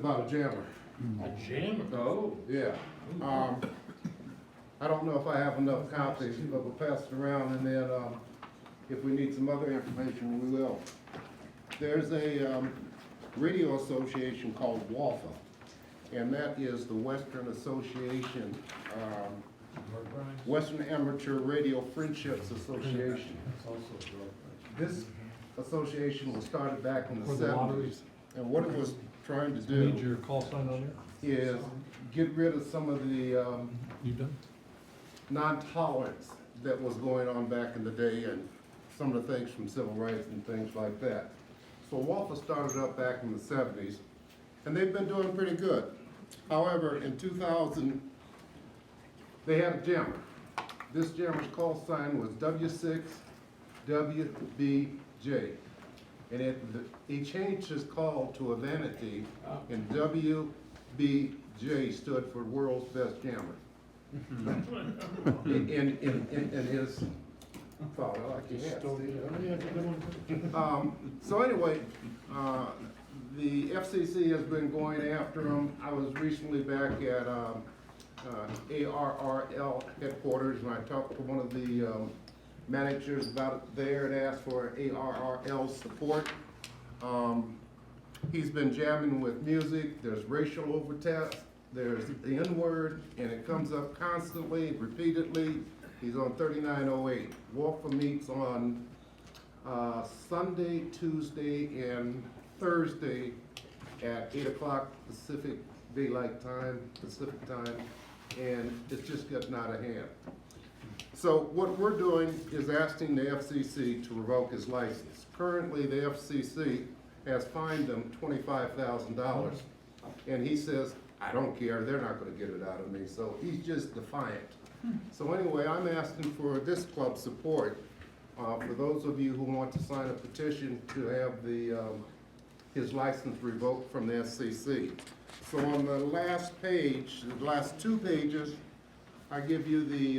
about a jammer. A jammer? Oh. Yeah. I don't know if I have enough copies, but we'll pass it around, and then, if we need some other information, we will. There's a, radio association called WAFA, and that is the Western Association, Western Amateur Radio Friendships Association. This association was started back in the For the lotteries. '70s, and what it was trying to Need do your call sign on there? is get rid of some of the, You done? non-tolerance that was going on back in the day and some of the things from civil rights and things like that. So WAFA started up back in the '70s, and they've been doing pretty good. However, in 2000, they had a jammer. This jammer's call sign was W6WBJ. And he changed his call to a vanity, and WBJ stood for World's Best Jammer. in his thought, I like his hat, Steve. So anyway, the FCC has been going after them. I was recently back at ARRL headquarters, and I talked to one of the managers about it there and asked for ARRL support. He's been jamming with music. There's racial overtones. There's the N-word, and it comes up constantly, repeatedly. He's on 3908. WAFA meets on Sunday, Tuesday, and Thursday at 8 o'clock Pacific Daylight Time, Pacific Time, and it's just gotten out of hand. So what we're doing is asking the FCC to revoke his license. Currently, the FCC has fined him $25,000, and he says, I don't care, they're not gonna get it out of me, so he's just defiant. So anyway, I'm asking for this club's support, for those of you who want to sign a petition to have his license revoked from the FCC. So on the last page, the last 2 pages, I give you the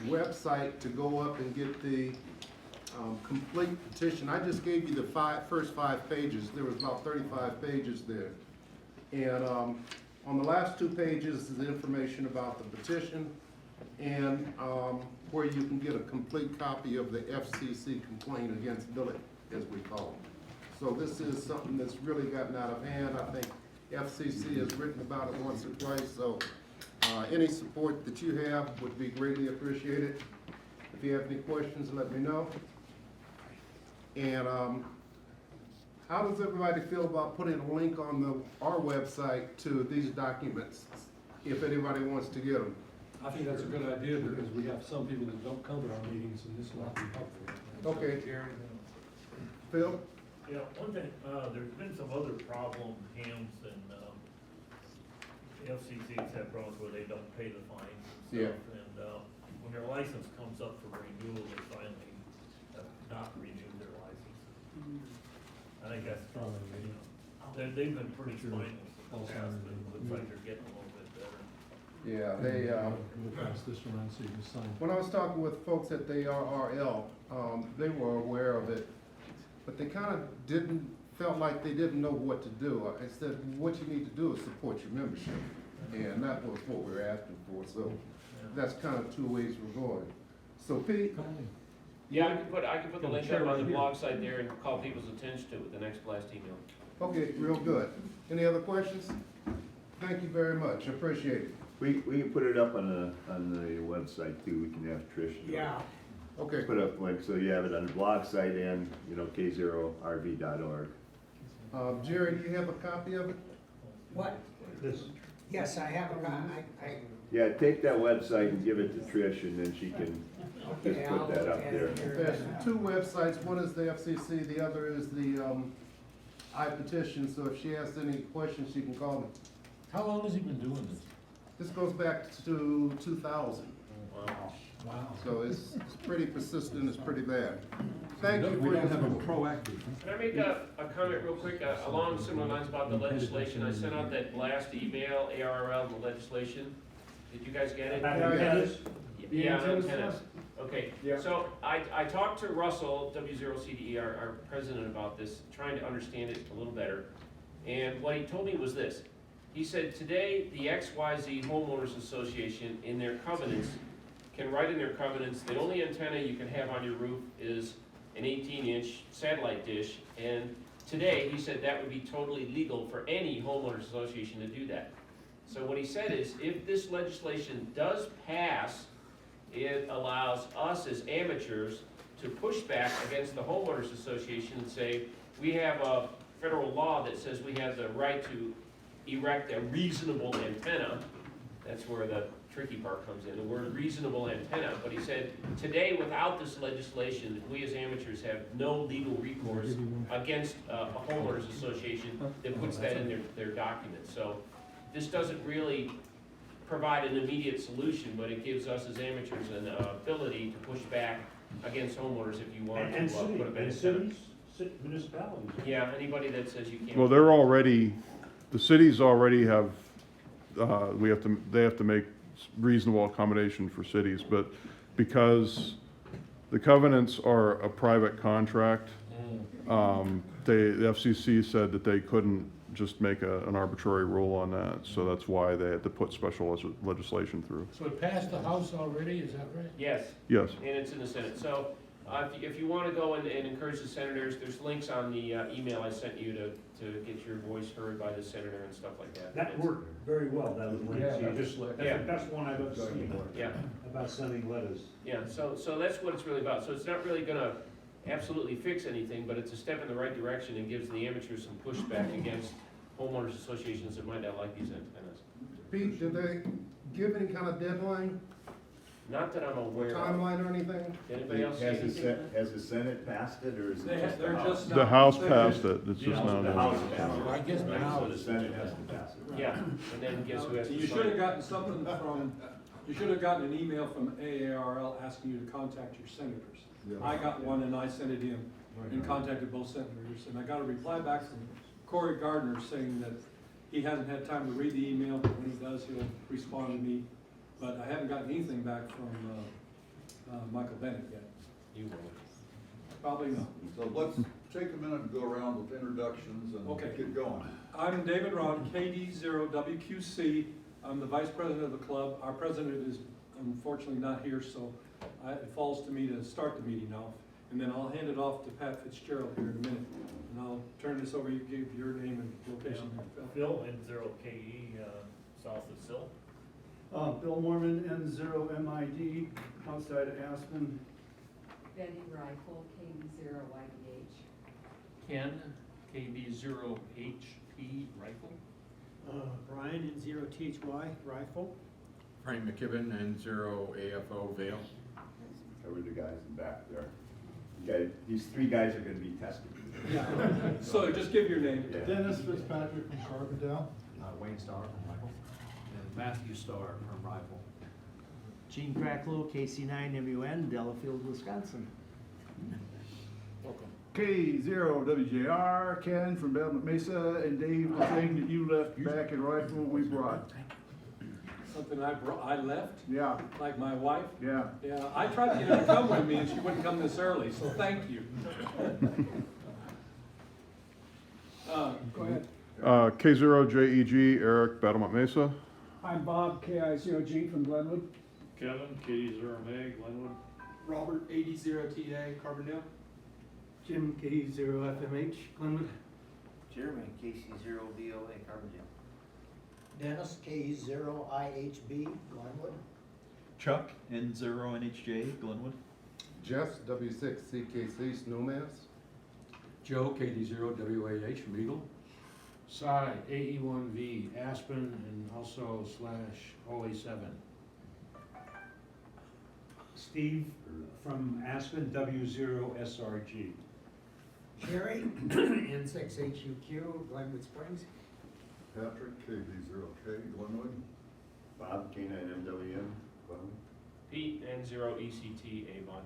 website to go up and get the complete petition. I just gave you the first 5 pages. There was about 35 pages there. And on the last 2 pages is the information about the petition and where you can get a complete copy of the FCC complaint against Billy, as we call it. So this is something that's really gotten out of hand. I think FCC has written about it once or twice, so any support that you have would be greatly appreciated. If you have any questions, let me know. And how does everybody feel about putting a link on our website to these documents, if anybody wants to get them? I think that's a good idea because we have some people that don't come to our meetings and this will be helpful. Okay. Phil? Yeah, one thing, there's been some other problem hams and, FCC's had problems where they don't pay the fines and Yeah. stuff. And, when their license comes up for renewal, they finally have not renewed their license. I think that's probably, they've been pretty spineless in the past, but it looks like they're getting a little bit better. Yeah, they, We'll pass this around so you can sign. when I was talking with folks at the RRL, they were aware of it, but they kind of felt like they didn't know what to do. I said, what you need to do is support your membership, and that was what we were asking for, so that's kind of 2 ways we're going. So Pete? Yeah, I can put the link up on the blog site there and call people's attention to it with the next blast email. Okay, real good. Any other questions? Thank you very much, appreciate it. We can put it up on the website too, we can have Trish do it. Yeah. Okay, Put up like, so you have it on the blog site and, k0rv.org. Jerry, do you have a copy of it? What? Yes, I have a, Yeah, take that website and give it to Trish and then she can just okay, put I'll that look up at there. it here. There's 2 websites, one is the FCC, the other is the iPetition, so if she has any questions, she can call me. How long has he been doing this? This goes back to 2000, Wow. so it's pretty persistent, it's pretty bad. Thank you We for your don't have them support. proactive. Can I make a comment real quick, along similar lines about the legislation? I sent out that blast email, ARRL, the legislation. Did you guys get it? Yeah, on tennis. Okay, so I talked to Russell, W0CDE, our president, about this, trying to understand it a little better. And what he told me was this: He said, today, the XYZ Homeowners Association, in their covenants, can write in their covenants, the only antenna you can have on your roof is an 18-inch satellite dish, and today, he said that would be totally legal for any homeowners association to do that. So what he said is, if this legislation does pass, it allows us as amateurs to push back against the homeowners association and say, we have a federal law that says we have the right to erect a reasonable antenna. That's where the tricky part comes in, the word reasonable antenna. But he said, today, without this legislation, we as amateurs have no legal recourse against a homeowners association that puts that in their documents. So this doesn't really provide an immediate solution, but it gives us as amateurs an ability to push back against homeowners if you want to put a And cities, municipalities. Yeah, anybody that says you can't. Well, they're already, the cities already have, they have to make reasonable accommodation for cities, but because the covenants are a private contract, the FCC said that they couldn't just make an arbitrary rule on that, so that's why they had to put special legislation through. So it passed the House already, is that right? Yes, Yes. and it's in the Senate. So if you want to go and encourage the senators, there's links on the email I sent you to get your voice heard by the senator and stuff like that. That worked very well, that was Yeah, Lindsay, just like. Yeah. that's the one I got to see Yeah, about sending letters. yeah, so that's what it's really about. So it's not really gonna absolutely fix anything, but it's a step in the right direction and gives the amateurs some pushback against homeowners associations that might not like these antennas. Pete, did they give any kind of deadline, Not that I'm aware of. timeline or anything? Anybody else see Has anything? Has the Senate passed it, or is it They're just the House? just The now- House they're passed it, it's just The now. House passed it. I guess Right, now so the it's- Senate has to pass it. Yeah, and then guess who has to You should sign have it? gotten something from, you should have gotten an email from AARL asking you to contact your senators. I got one and I sent it in and contacted both senators, and I got a reply back from Corey Gardner saying that he hasn't had time to read the email, but when he does, he'll respond to me. But I haven't gotten anything back from Michael Bennett yet. You will. Probably not. So let's take a minute and go around with introductions and Okay. get going. I'm David Ron, KD0WQC. I'm the vice president of the club. Our president is unfortunately not here, so it falls to me to start the meeting off. And then I'll hand it off to Pat Fitzgerald here in a minute. And I'll turn this over, you give your name and location. Phil, N0KE, south of Sill. Bill Mormon, N0MID, outside of Aspen. Betty Rifle, KD0YDH. Ken, KB0HP rifle. Brian, N0THY, rifle. Frank McKibben, N0AFO Vale. Cover the guys in back there. These three guys are gonna be tested. Yeah, so just give your name. Yeah. Dennis Fitzpatrick from Carbondale. Wayne Starr from rifle. And Matthew Starr from rifle. Gene Cracklow, KC9MUN, Delafield, Wisconsin. Welcome. K0WJR, Ken from Belmont Mesa, and Dave, the thing that you left back in Rifle we brought. Something I left, Yeah, like my wife. yeah. Yeah, I tried to get her to come with me and she wouldn't come this early, so thank you. Go ahead. K0JEG, Eric, Battlemont Mesa. I'm Bob, KI0G from Glenwood. Kevin, KD0MA, Glenwood. Robert, 80TA, Carbondale. Jim, K0FMH, Glenwood. Jeremy, KC0VOA, Carbondale. Dennis, K0IHB, Glenwood. Chuck, N0NHJ, Glenwood. Jess, W6CKC, Snowmass. Joe, KD0WAH from Eagle. Cy, AE1V, Aspen, and also / OA7. Steve from Aspen, W0SRG. Jerry, N6HUQ, Glenwood Springs. Patrick, KB0K, Glenwood. Bob, K9MWM, Glenwood. Pete, N0ECT, Avon.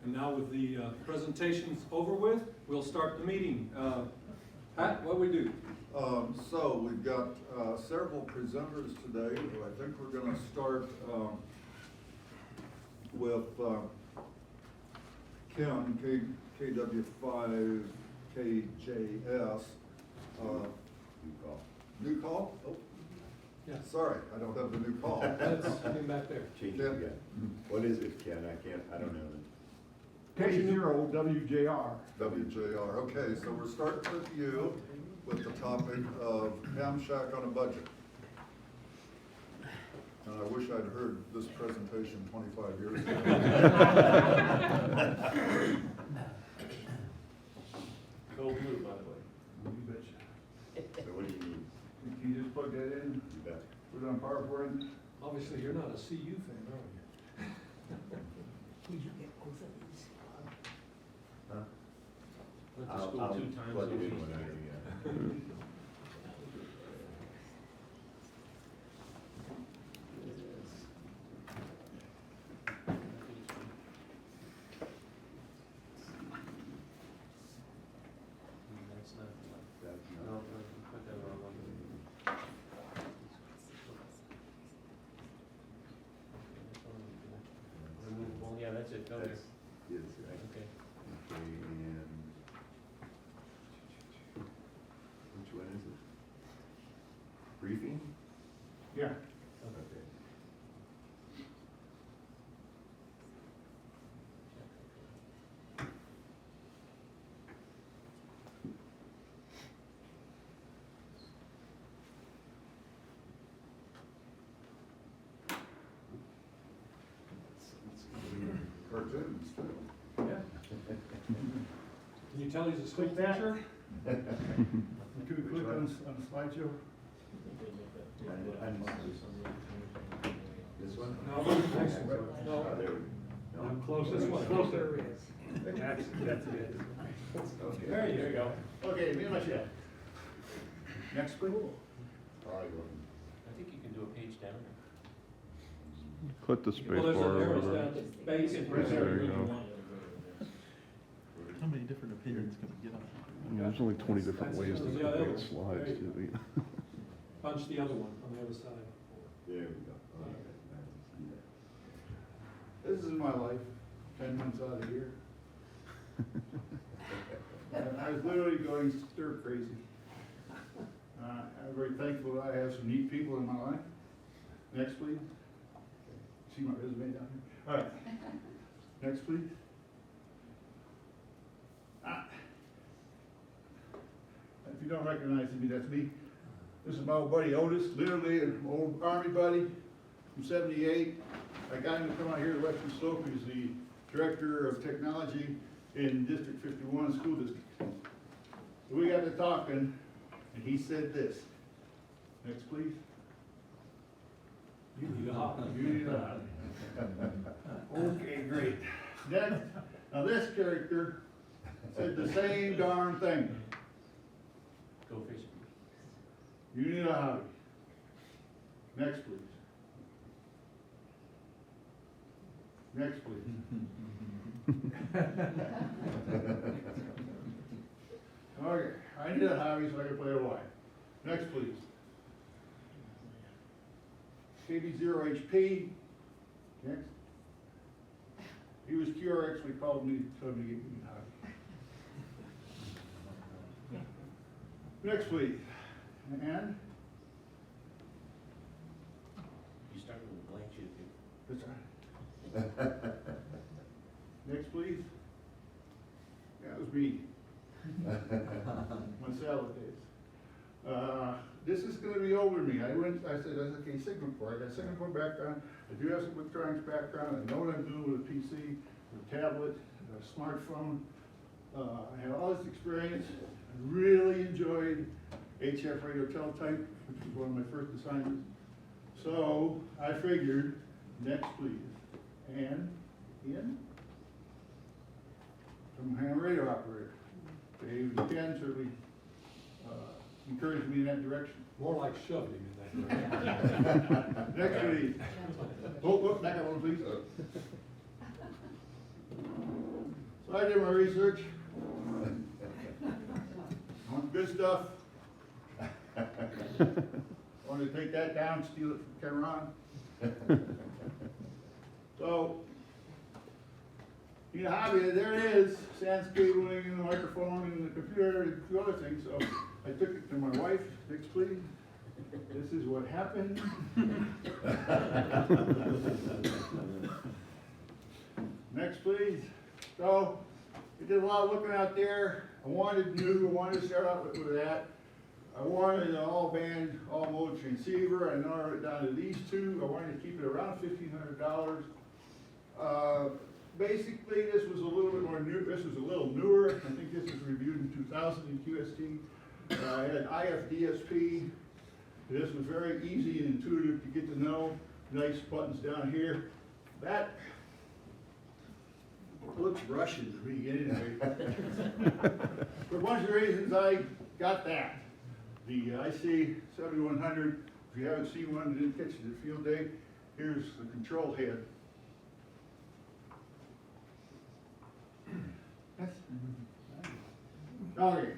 And now with the presentations over with, we'll start the meeting. Pat, what we do? So we've got several presenters today. I think we're gonna start with Ken, KW5KJS. New call. New call? Oh, Yeah. Sorry, I don't have the new call. That's, came back there. Change it again. What is it, Ken? I don't know. K0WJR. WJR, okay, so we're starting with you, with the topic of ham shack on a budget. And I wish I'd heard this presentation 25 years ago. Go blue, by the way. You betcha. So what do you need? Can you just plug that in, You bet. put it on PowerPoint? Obviously, you're not a CU fan, are you? Would you get both of these? Huh? Went to I'll school 2 times plug a it in week. when I, That's not, that's no, not. you put that wrong one. Remove, well, yeah, that's it, go there. That's, yes, right. Okay. Okay, and which one is it? Briefing? Yeah. Okay. Cartoons, too. Yeah. Can you tell he's a school Click that. teacher? Can we click on the slideshow? This one? No, next one. Oh, No, there we go. No? I'm close, this one. Closer it is. That's it. Okay. There you go. Okay, me and my chef. Next, please. All right, well, I think you can do a page down. Click the space Well, there's bar an or arrow whatever. down to base and Right there you go. How many different opinions can we get on? There's only 20 different ways to Yeah, create that slides. was- too. punch the other one on the other side. there we go. All right. This is my life, 10 months out of here. I was literally going stir crazy. I'm very thankful that I have some neat people in my life. Next, please. See my resume down here? All right. Next, please. If you don't recognize me, that's me. This is my old buddy Otis, literally an old Army buddy from '78. I got him to come out here to Western Slope. He's the Director of Technology in District 51 School District. So we got to talking, and he said this. Next, please. You need a hot. You need a hot. Okay, great. Next, now this character said the same darn thing. Go fishing. You need a hobby. Next, please. Next, please. Okay, I need a hobby so I can play a wife. Next, please. KB0HP. Next. He was QRX, we called me, told me to get me a hobby. Next, please. And, You started with a blank sheet of paper. that's right. Next, please. That was me. My salad days. This is gonna be over me. I said, okay, Singapore. I got Singapore background. I do have some electronics background. I know what I'm doing with a PC, a tablet, a smartphone. I have all this experience. I really enjoyed HF radio teletype, which was one of my first assignments. So I figured, next please, and in, from ham radio operator. Dave and Ken certainly encouraged me in that direction. More like shoved him in that direction. Next please. Oh, back up one please. So I did my research. Want good stuff. Wanted to take that down, steal it from Cameron. So, you know, hobby, there it is, sans cabling and the microphone and the computer and a few other things. So I took it to my wife, next please. This is what happened. Next, please. So, we did a lot of looking out there. I wanted to start out with that. I wanted an all-band, all-mode transceiver. I narrowed it down to these two. I wanted to keep it around $1,500. Basically, this was a little bit more new. This was a little newer. I think this was reviewed in 2000 in QST. I had IFDSP. This was very easy and intuitive to get to know. Nice buttons down here. That looks Russian to me anyway. For a bunch of reasons, I got that. The IC 7100, if you haven't seen one, didn't catch it at field day, here's the control head. Okay.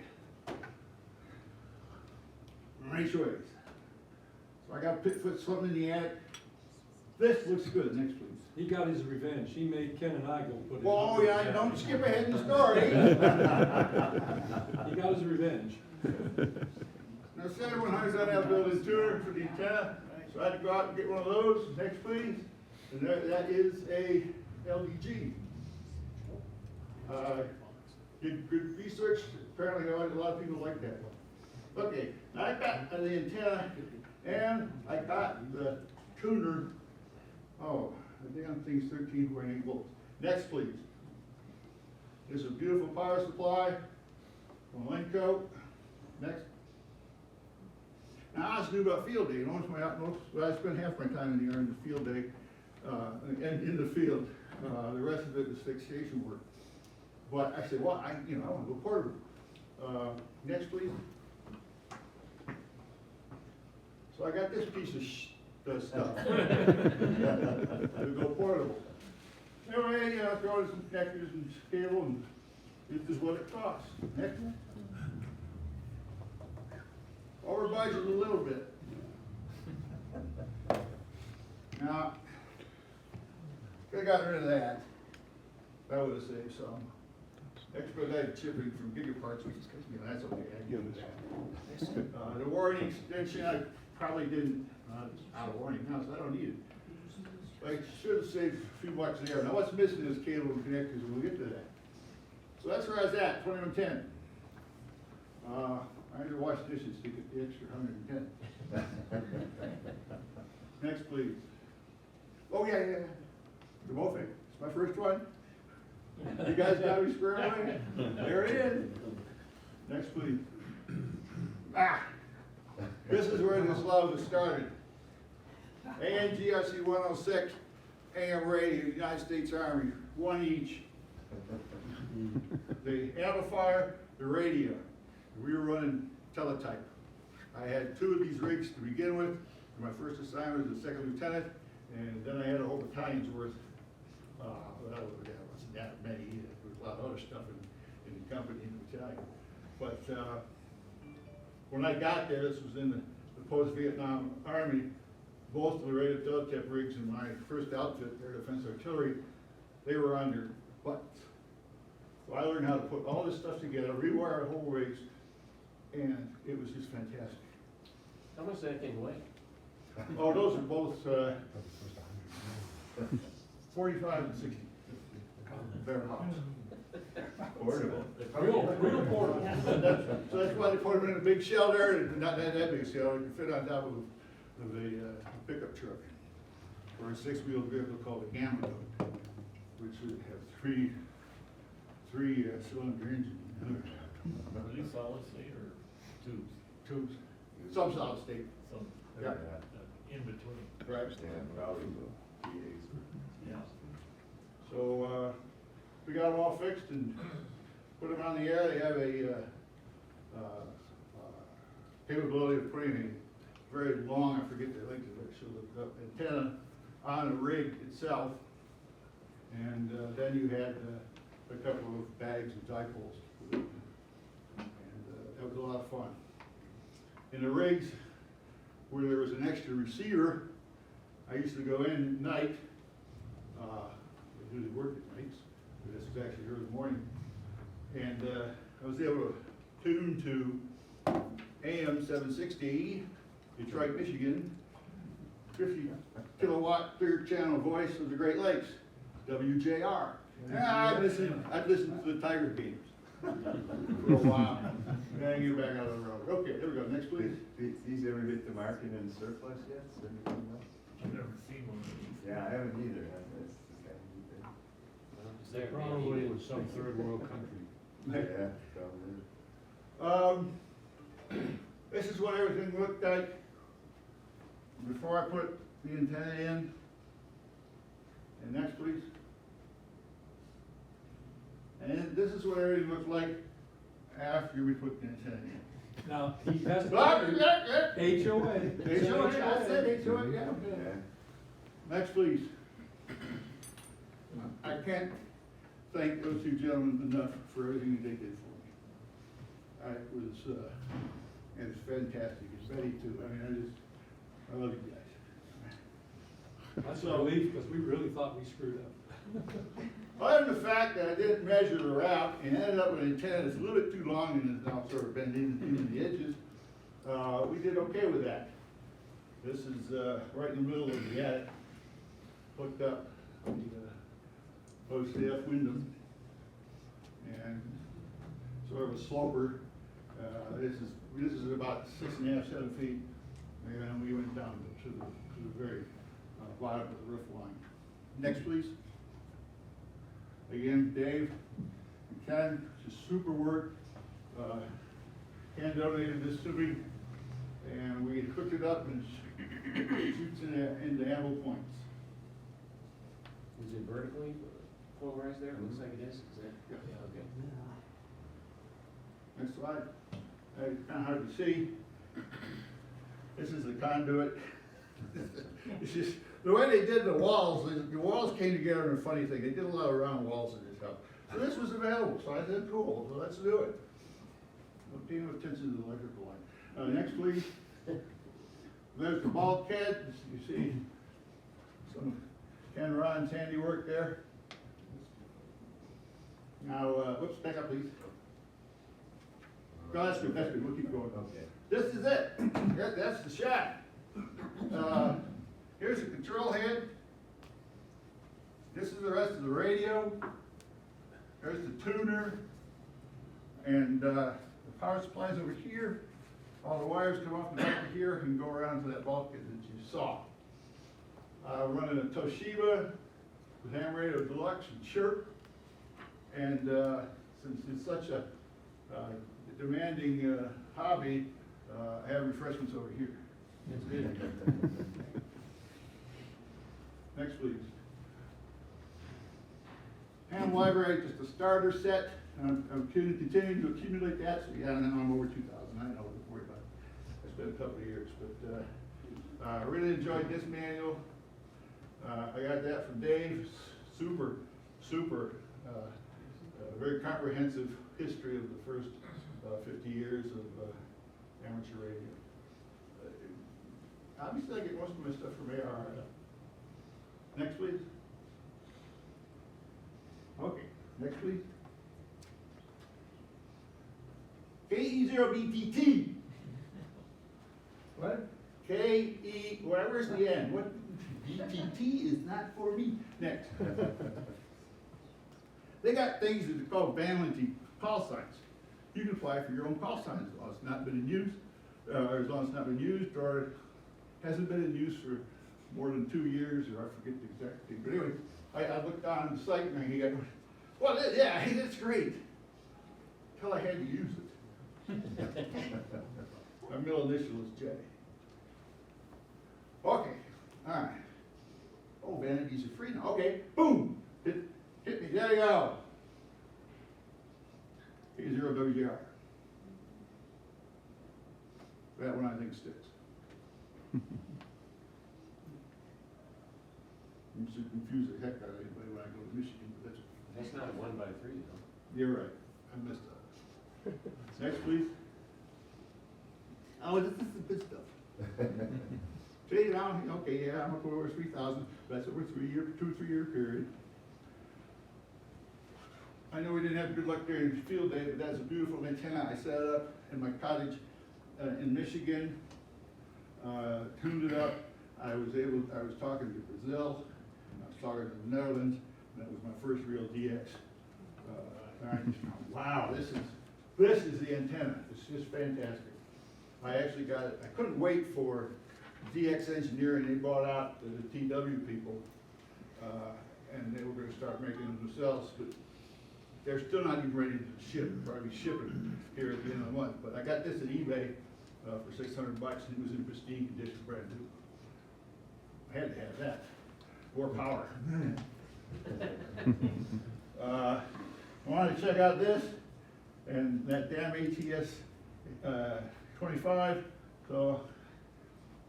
Nice ways. So I got put something in the attic. This looks good. Next, please. He got his revenge. He made Ken and I go put it. Well, oh yeah, don't skip ahead in the story. He got his revenge. Now, 7100's on that building tour for the antenna, so I had to go out and get one of those. Next, please. And that is a LDG. Did good research. Apparently, a lot of people like that one. Okay, now I got the antenna, and I got the tuner. Oh, the damn thing's 13.8 volts. Next, please. This is a beautiful power supply from Lenco. Next. Now, I was new about field day. I spent half my time in the air in the field day, and in the field. The rest of it is fixation work. But I said, well, I want to go portable. Next, please. So I got this piece of stuff to go portable. Anyway, throw in some connectors and cable, and this is what it costs. Next one. Over budget a little bit. Now, could have gotten rid of that. That would have saved some. Expedited shipping from Gigaparts, which is, that's okay, I give it that. The warranty extension, I probably didn't, out of warranty now, so I don't need it. I should have saved a few bucks there. Now what's missing is cable and connectors, and we'll get to that. So that's where I was at, 2110. I had to wash dishes to get the extra 110. Next, please. Oh, yeah. The Mofe. It's my first one. You guys got me squared away? There it is. Next, please. This is where this love has started. ANGRC 106, AM radio, United States Army, one each. The amplifier, the radio. We were running teletype. I had 2 of these rigs to begin with. My first assignment as a second lieutenant, and then I had a whole battalion's worth. That wasn't that many either. There was a lot of other stuff in the company, in the battalion. But when I got there, this was in the post-Vietnam Army, both of the radio teletype rigs in my first outfit, Air Defense Artillery, they were under buttons. So I learned how to put all this stuff together, rewire whole rigs, and it was just fantastic. How much does that thing weigh? Oh, those are both 45 and 60. They're hops. Portable. Real portable. So that's why they put them in a big shelter, and not that big shelter, you can fit on top of a pickup truck. Or a 6-wheel vehicle called a Gamma Goat, which would have three cylinder engine. Are these solid state or tubes? Tubes, some solid state. Some, Yeah. in between. Right. Stand valuable PAs. Yeah. So, we got them all fixed and put them on the air. They have a capability of putting a very long, I forget the length of it, so the antenna on the rig itself. And then you had a couple of bags and dipoles. And that was a lot of fun. In the rigs, where there was an extra receiver, I used to go in at night, I do the work at nights, but this was actually early morning, and I was able to tune to AM 760 Detroit, Michigan. 50 kilowatt clear channel voice of the Great Lakes, WJR. Yeah, I'd listen to the Tiger games for a while. Then get back out of the road. Okay, there we go. Next, please. These ever hit the market in surplus yet? Is anything else? I've never seen one of these. Yeah, I haven't either. That's kind of neat thing. Is there Probably with some third world country. Yeah, probably. This is what everything looked like before I put the antenna in. And next, please. And this is what everything looked like after we put the antenna in. Now, he has HOA. HOA. HOA, I said HOA, yeah. Next, please. I can't thank those two gentlemen enough for everything they did for me. It was fantastic. It's Betty too. I mean, I love you guys. That's a relief, because we really thought we screwed up. Other than the fact that I didn't measure the route and ended up with an antenna that's a little bit too long and is now sort of bending in the edges, we did okay with that. This is right in the middle of the attic, hooked up the OCF window, and sort of a sloper. This is about 6.5, 7 feet, and we went down to the very bottom of the roof line. Next, please. Again, Dave and Ken, just super work. Ken donated this to me, and we hooked it up and it shoots into ammo points. Is it vertically polarized there? It looks like it is. Is it? Yeah. Okay. Next slide. It's kind of hard to see. This is the conduit. It's just, the way they did the walls came together in a funny thing. They did a lot of round walls in this house. So this was available, so I said, cool, so let's do it. Well, paying attention to the electrical line. Next, please. There's the bulkhead. You see some Ken Ron's handiwork there. Now, whoops, back up, please. No, that's good, we'll keep going. Okay. This is it, that's the shack. Here's the control head. This is the rest of the radio. There's the tuner. And the power supply's over here. All the wires come off the back of here and go around to that bulkhead that you saw. Running a Toshiba with Ham Radio Deluxe and Chirp. And since it's such a demanding hobby, I have refreshments over here. That's good. Next, please. Ham library, just a starter set. I'm continuing to accumulate that, so yeah, now I'm over 2,000. I don't worry about it. It's been a couple of years, but I really enjoyed this manual. I got that from Dave. Super, very comprehensive history of the first 50 years of amateur radio. Obviously, I get most of my stuff from ARR. Next, please. Okay, next, please. KE0BTT. What? KE, where's the end? What? BTT is not for me. Next. They got things that are called vanity call signs. You can apply for your own call signs as long as it's not been in use, or as long as it's not been used, or hasn't been in use for more than 2 years, or I forget the exact thing. But anyway, I looked on the site and I got, well, yeah, hey, that's great. Until I had to use it. My middle initial is J. Okay, all right. Oh, vanities are free now. Okay, boom, hit me, there you go. K0WJR. That one I think sticks. I'm just confuse the heck out of anybody when I go to Michigan, but That's not a 1x3, though. you're right, I messed up. Next, please. Oh, this is the good stuff. See, now, okay, yeah, I'm up over 3,000, that's over 2-3 year period. I know we didn't have good luck during field day, but that's a beautiful antenna I set up in my cottage in Michigan. tuned it up. I was talking to Brazil, and I was talking to the Netherlands, and that was my first real DX. And I just thought, wow, this is the antenna. It's just fantastic. I actually got it. I couldn't wait for DX Engineering. They bought out the TW people, and they were going to start making them themselves, but they're still not even ready to ship. Probably shipping here at the end of the month. But I got this at eBay for $600, and it was in pristine condition, brand new. I had to have that. More power. I wanted to check out this and that damn ATS 25. So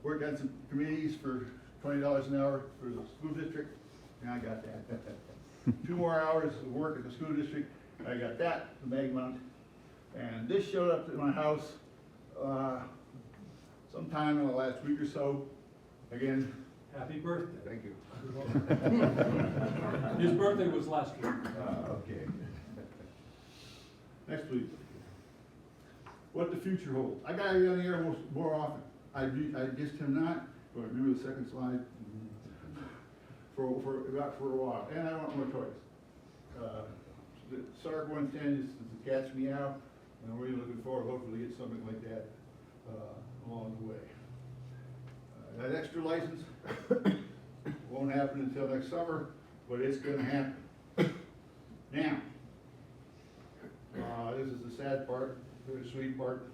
worked on some committees for $20 an hour for the school district, and I got that. 2 more hours of work at the school district, I got that, the mag mount. And this showed up at my house sometime in the last week or so. Again, Happy birthday. thank you. His birthday was last week. Okay. Next, please. What the future holds. I got you on the air more often. I just am not. But remember the second slide? For a while, and I want more toys. The SARC 110 is the cat's meow, and I'm really looking forward, hopefully, to get something like that along the way. That extra license won't happen until next summer, but it's going to happen. Now, this is the sad part, the sweet part.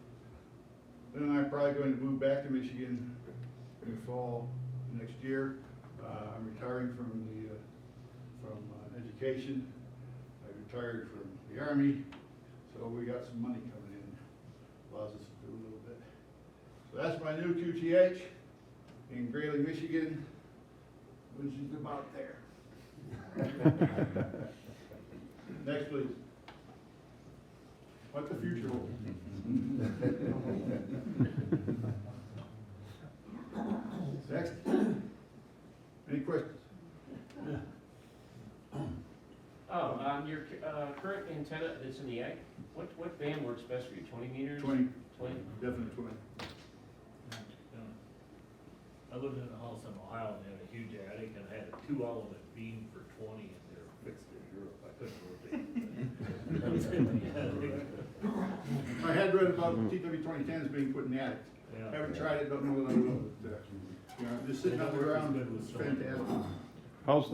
Then I'm probably going to move back to Michigan in the fall next year. I'm retiring from education. I retired from the Army, so we got some money coming in. Allows us to do a little bit. So that's my new QTH in Grayling, Michigan, which is about there. Next, please. What the future holds. Next. Any questions? Oh, on your current antenna that's in the ag, what band works best for you, 20 meters? 20. 20? Definitely 20. I lived in a house in Ohio and they had a huge attic and I had a 2-element beam for 20 and they were fixed in Europe. I couldn't rotate. That was in the attic. I had read about TW2010s being put in the attic. Yeah. Haven't tried it, don't know what I will. You know, just sitting on the ground, it's fantastic. How's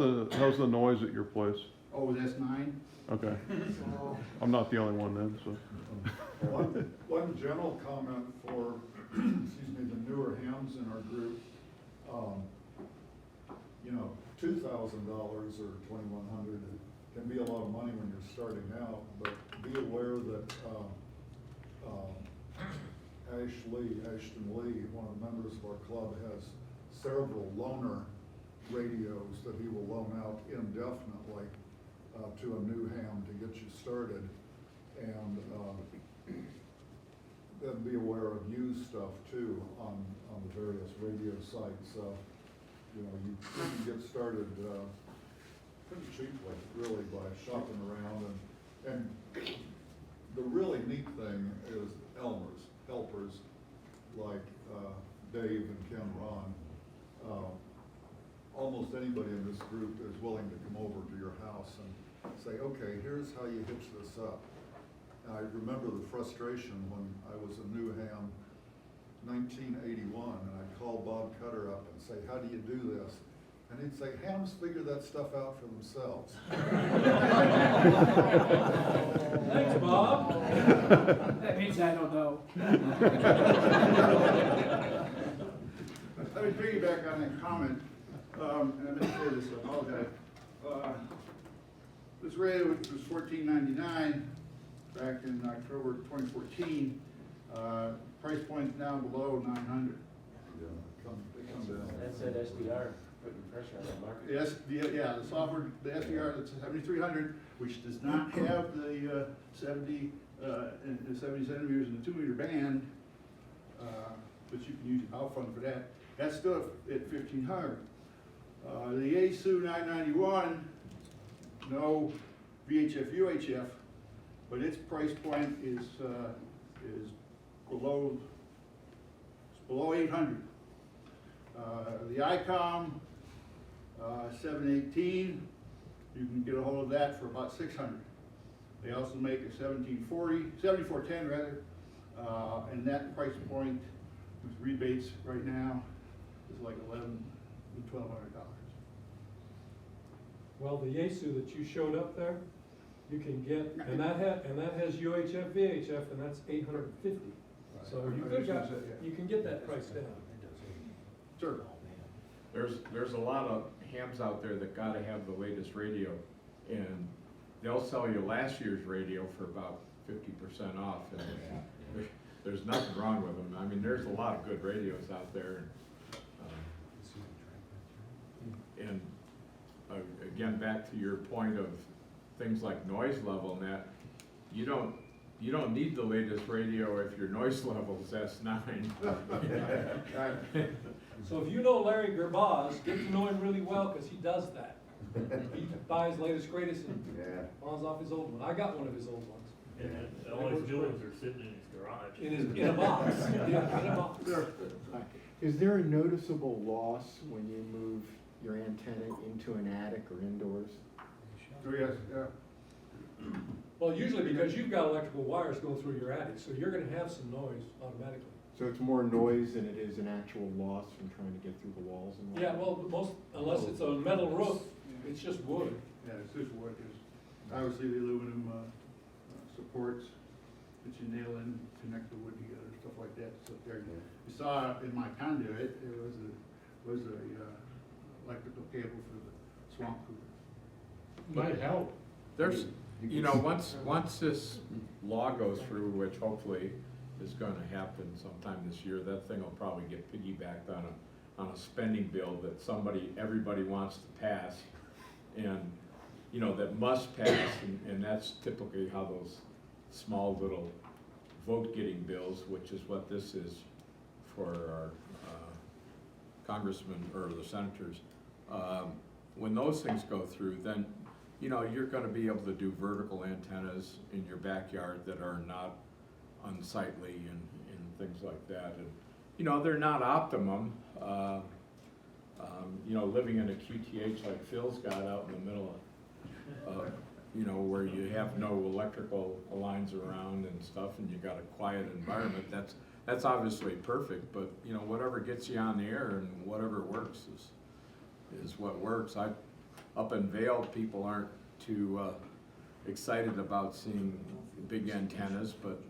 the noise at your place? Oh, that's 9? Okay. I'm not the only one then, so. One general comment for, excuse me, the newer hams in our group. You know, $2,000 or $2,100 can be a lot of money when you're starting out, but be aware that Ashton Lee, one of the members of our club, has several loaner radios that he will loan out indefinitely to a new ham to get you started. And then be aware of used stuff too on the various radio sites. You know, you can get started pretty cheaply, really, by shopping around. And the really neat thing is helpers like Dave and Ken Ron. Almost anybody in this group is willing to come over to your house and say, okay, here's how you hitch this up. And I remember the frustration when I was a new ham, 1981, and I'd call Bob Cutter up and say, how do you do this? And he'd say, hams figure that stuff out for themselves. Thanks, Bob. That means I don't know. Let me piggyback on that comment. And I meant to say this, I apologize. This radio was $14.99 back in October 2014. Price point down below $900. Yeah, they come down. That's that SDR putting pressure on the market. Yes, yeah, the software, the SDR, that's 7300, which does not have the 70 centimeters in the 2-meter band, but you can use your bow fund for that. That's still at 1500. The ASU 991, no VHF, UHF, but its price point is below 800. The ICOM 718, you can get a hold of that for about 600. They also make a 7410 rather, and that price point with rebates right now is like $1,100 to $1,200. Well, the Yaesu that you showed up there, you can get, and that has UHF, VHF, and that's 850. So you can get that price down. Sure. There's a lot of hams out there that gotta have the latest radio, and they'll sell you last year's radio for about 50% off, and there's nothing wrong with them. I mean, there's a lot of good radios out there. And again, back to your point of things like noise level and that, you don't need the latest radio if your noise level is S9. So if you know Larry Gerbaz, get to know him really well, because he does that. He buys latest, greatest, and pawns off his old one. I got one of his old ones. And all his new ones are sitting in his garage. In a box. Yeah, in a box. Is there a noticeable loss when you move your antenna into an attic or indoors? Oh, yes, yeah. Well, usually because you've got electrical wires going through your attic, so you're gonna have some noise automatically. So it's more noise than it is an actual loss from trying to get through the walls and Yeah, well, unless it's a metal roof, it's just wood. Yeah, it's just wood. Obviously, the aluminum supports that you nail in, connect the wood together, stuff like that. So there, you saw in my conduit, it was a electrical cable for the swamp cooler. Might help. There's, you know, once this law goes through, which hopefully is gonna happen sometime this year, that thing will probably get piggybacked on a spending bill that everybody wants to pass, and, you know, that must pass, and that's typically how those small little vote-getting bills, which is what this is for our congressmen or the senators, when those things go through, then, you know, you're gonna be able to do vertical antennas in your backyard that are not unsightly and things like that. And, you know, they're not optimum. You know, living in a QTH like Phil's got out in the middle of, you know, where you have no electrical lines around and stuff, and you got a quiet environment, that's obviously perfect, but, you know, whatever gets you on the air and whatever works is what works. Up in Vail, people aren't too excited about seeing big antennas, but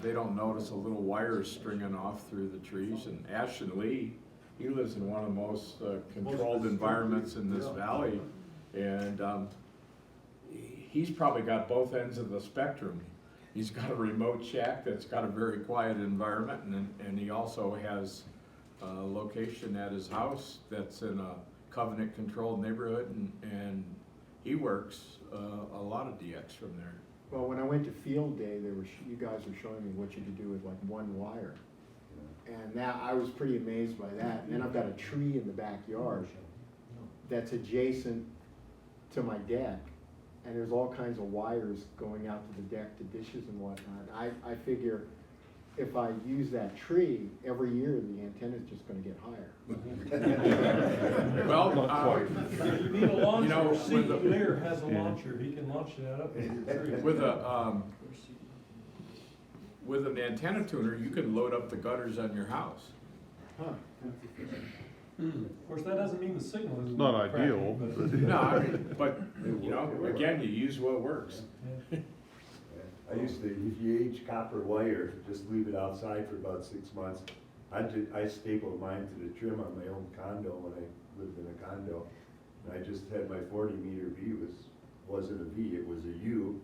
they don't notice a little wires stringing off through the trees. And Ashton Lee, he lives in one of the most controlled environments in this valley, and he's probably got both ends of the spectrum. He's got a remote shack that's got a very quiet environment, and he also has a location at his house that's in a covenant-controlled neighborhood, and he works a lot of DX from there. Well, when I went to field day, you guys were showing me what you could do with like one wire. And that, I was pretty amazed by that. And then I've got a tree in the backyard that's adjacent to my deck. And there's all kinds of wires going out to the deck to dishes and whatnot. I figure if I use that tree, every year the antenna's just gonna get higher. Well, not quite. If you need a launcher, you know, see, Lear has a launcher, he can launch that up in your tree. With an antenna tuner, you can load up the gutters on your house. Huh. Of course, that doesn't mean the signal is. It's not ideal, but. No, I mean, but, you know, again, you use what works. I used to, if you age copper wire, just leave it outside for about 6 months. I stapled mine to the trim on my own condo when I lived in a condo. And I just had my 40-meter V, wasn't a V, it was a U.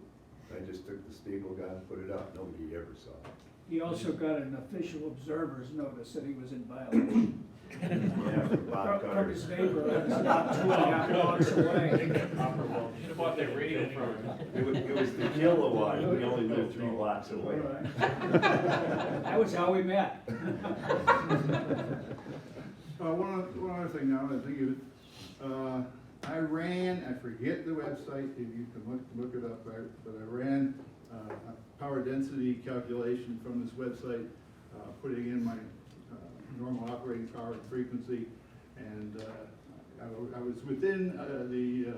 I just took the staple gun, put it up, nobody ever saw it. He also got an official observer's notice that he was in violation. Yeah, for Bob From Cutter. his neighbor, that's about 2.5 blocks away. Should have bought that radio from him. It was the kilowatt, we only lived 3 blocks away. That was how we met. One other thing now, I think of it. I forget the website, if you can look it up, but I ran a power density calculation from this website, putting in my normal operating power and frequency, And I was within the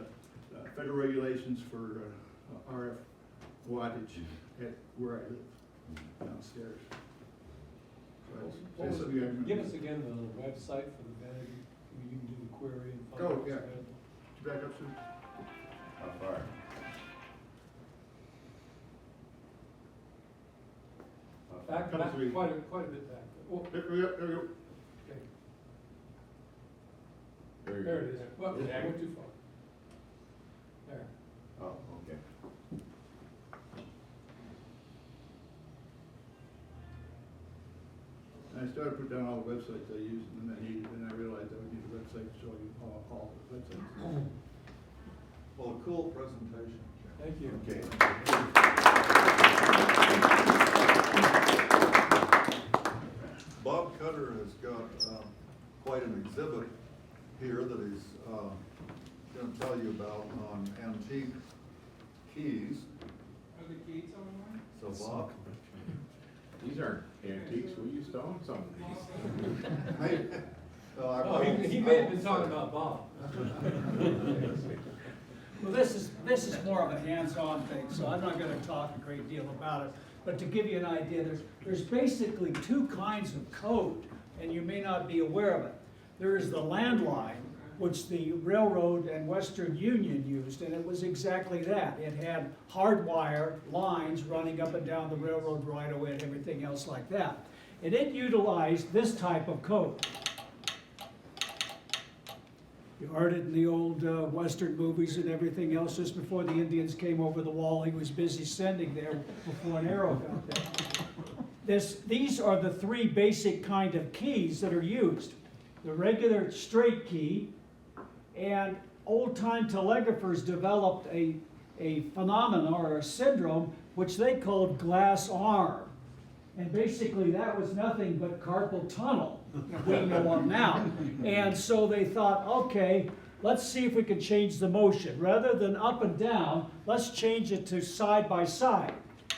federal regulations for RF wattage at where I live downstairs. So that's what we have. Give us again the website for the bag, you can do the query and find Oh, out what's yeah. available. Back up soon. How far? Back, Couple back, three. quite a bit back. Oh, There we go, there we go. okay. There you There go. it is. Well, I went too far. There. Oh, okay. And I started to put down all the websites I use, and then I realized I would need a website to show you all the websites. Well, a cool presentation. Thank you. Okay. Bob Cutter has got quite an exhibit here that he's going to tell you about on antique keys. Are the keys online? So Bob, These aren't antiques, we used to own some of these. Oh, he may have been talking about Bob. Well, this is more of a hands-on thing, so I'm not gonna talk a great deal about it. But to give you an idea, there's basically two kinds of code, and you may not be aware of it. There is the landline, which the railroad and Western Union used, and it was exactly that. It had hardwire lines running up and down the railroad right away and everything else like that. And it utilized this type of code. You heard it in the old Western movies and everything else. Just before the Indians came over the wall, he was busy sending there before an arrow got there. These are the three basic kind of keys that are used. The regular straight key, and old-time telegraphers developed a phenomenon or a syndrome which they called glass arm. And basically that was nothing but carpal tunnel, we know of now. And so they thought, okay, let's see if we can change the motion. Rather than up and down, let's change it to side by side.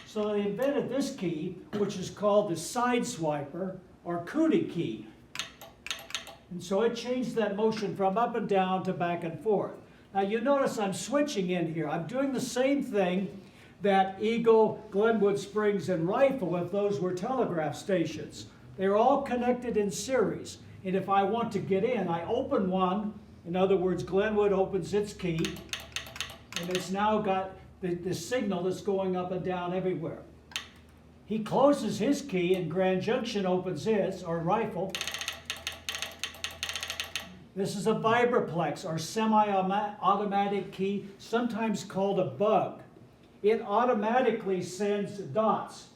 So they invented this key, which is called the side swiper or cootie key. And so it changed that motion from up and down to back and forth. Now you notice I'm switching in here. I'm doing the same thing that Eagle, Glenwood Springs, and Rifle, if those were telegraph stations. They're all connected in series. And if I want to get in, I open one. In other words, Glenwood opens its key, and it's now got the signal that's going up and down everywhere. He closes his key, and Grand Junction opens his, or Rifle. This is a vibraplex, or semi-automatic key, sometimes called a bug. It automatically sends dots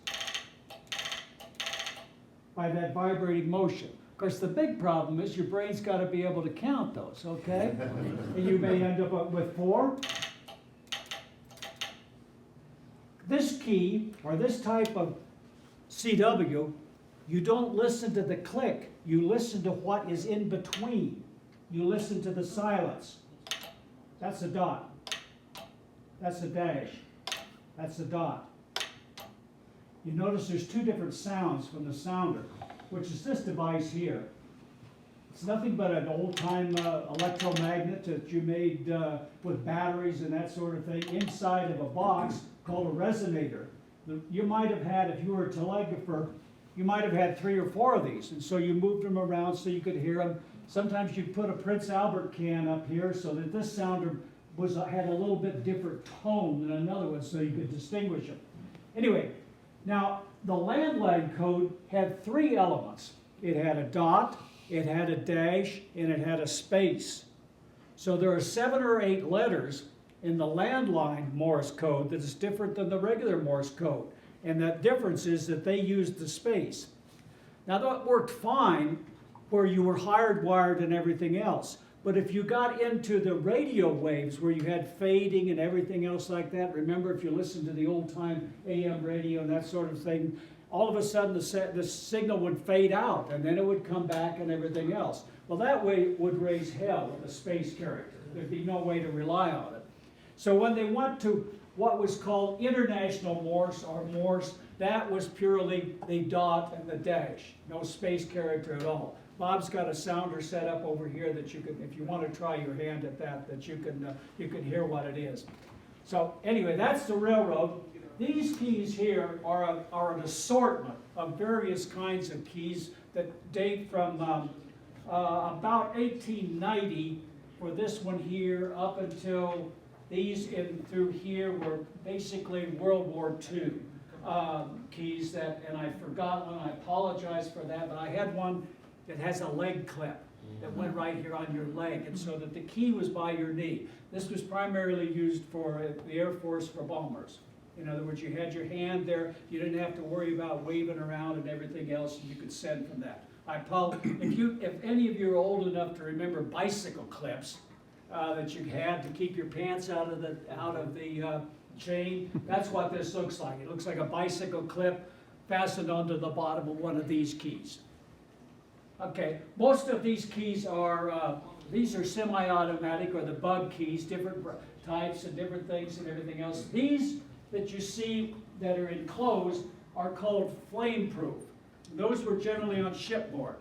by that vibrating motion. Of course, the big problem is your brain's got to be able to count those, okay? And you may end up with 4. This key, or this type of CW, you don't listen to the click. You listen to what is in between. You listen to the silence. That's a dot. That's a dash. That's a dot. You notice there's 2 different sounds from the sounder, which is this device here. It's nothing but an old-time electromagnet that you made with batteries and that sort of thing inside of a box called a resonator. You might have had, if you were a telegrapher, you might have had 3 or 4 of these, and so you moved them around so you could hear them. Sometimes you'd put a Prince Albert can up here so that this sounder had a little bit different tone than another one, so you could distinguish them. Anyway, now the landline code had 3 elements. It had a dot, it had a dash, and it had a space. So there are 7 or 8 letters in the landline Morse code that is different than the regular Morse code. And that difference is that they used the space. Now that worked fine where you were hardwired and everything else. But if you got into the radio waves where you had fading and everything else like that, remember if you listened to the old-time AM radio and that sort of thing, all of a sudden the signal would fade out and then it would come back and everything else. Well, that way would raise hell with a space character. There'd be no way to rely on it. So when they went to what was called International Morse or Morse, that was purely the dot and the dash, no space character at all. Bob's got a sounder set up over here that you can, if you want to try your hand at that, that you can hear what it is. So anyway, that's the railroad. These keys here are an assortment of various kinds of keys that date from about 1890 for this one here up until these in through here were basically World War II keys that, and I forgot one, I apologize for that, but I had one that has a leg clip that went right here on your leg, and so that the key was by your knee. This was primarily used for the Air Force for bombers. In other words, you had your hand there, you didn't have to worry about waving around and everything else, and you could send from that. I apologize, if any of you are old enough to remember bicycle clips that you had to keep your pants out of the chain, that's what this looks like. It looks like a bicycle clip fastened onto the bottom of one of these keys. Okay, most of these keys are, these are semi-automatic or the bug keys, different types and different things and everything else. These that you see that are enclosed are called flame-proof. Those were generally on shipboard.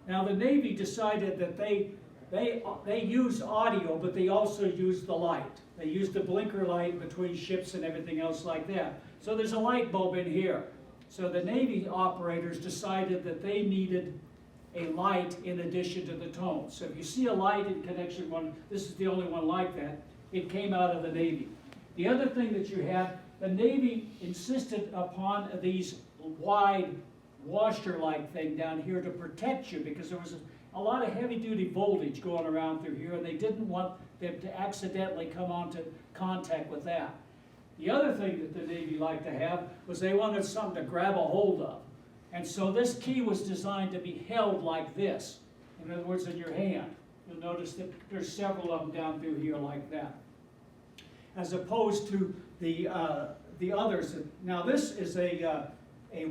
Now the Navy decided that they use audio, but they also use the light. They use the blinker light between ships and everything else like that. So there's a light bulb in here. So the Navy operators decided that they needed a light in addition to the tone. So if you see a light in connection one, this is the only one like that, it came out of the Navy. The other thing that you had, the Navy insisted upon these wide washer-like thing down here to protect you because there was a lot of heavy-duty voltage going around through here, and they didn't want them to accidentally come onto contact with that. The other thing that the Navy liked to have was they wanted something to grab a hold of. And so this key was designed to be held like this. In other words, in your hand. You'll notice that there's several of them down through here like that. As opposed to the others. Now this is a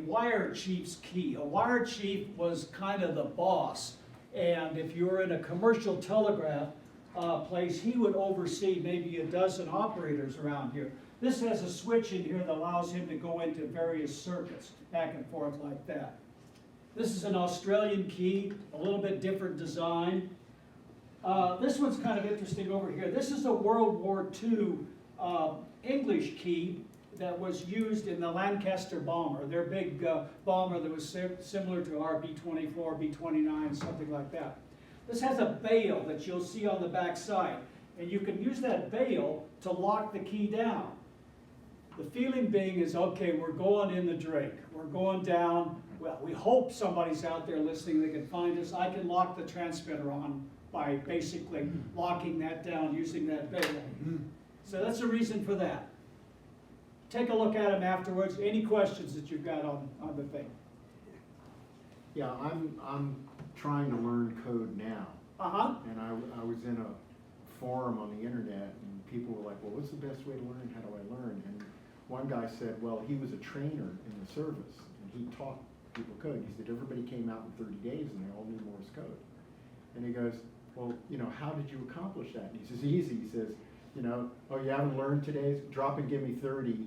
wire chief's key. A wire chief was kind of the boss. And if you were in a commercial telegraph place, he would oversee maybe a dozen operators around here. This has a switch in here that allows him to go into various circuits, back and forth like that. This is an Australian key, a little bit different design. This one's kind of interesting over here. This is a World War II English key that was used in the Lancaster bomber, their big bomber that was similar to our B-24, B-29, something like that. This has a bail that you'll see on the back side, and you can use that bail to lock the key down. The feeling being is, okay, we're going in the Drake, we're going down, well, we hope somebody's out there listening that can find us. I can lock the transmitter on by basically locking that down using that bail. So that's the reason for that. Take a look at them afterwards. Any questions that you've got on the thing? Yeah, I'm trying to learn code now. And I was in a forum on the internet, and people were like, well, what's the best way to learn? How do I learn? And one guy said, well, he was a trainer in the service, and he taught people code. He said everybody came out in 30 days, and they all knew Morse code. And he goes, well, you know, how did you accomplish that? And he says, easy. He says, you know, oh, you haven't learned today? Drop and give me 30.